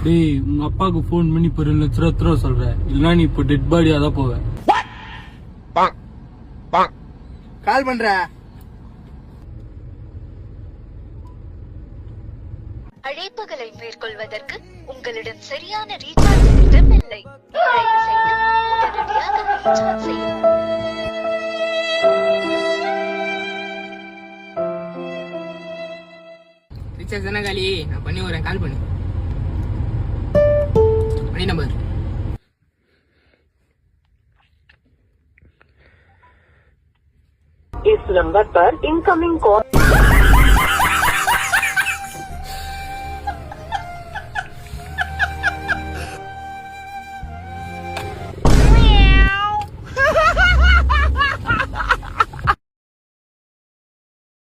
டேய் உங்க அப்பாவுக்கு போன் பண்ணி இப்போ 2 லட்ச ரூபா சொல்ற, இல்லனா நீ இப்போ டெட் பாடியா தான் போவ. கால் பண்ற. அழைப்புகளை மேற்கொள்வதற்கு உங்களிடம் சரியான ரீசார்ஜ் திட்டம் இல்லை. தயவு செய்து உடனடியாக ரீசார்ஜ் செய்யவும். ரீசார்ஜ் தானே காலி, நான் பண்ணி வரேன், கால் பண்ணு. மணி நம்பர் इस नंबर पर इनकमिंग कॉल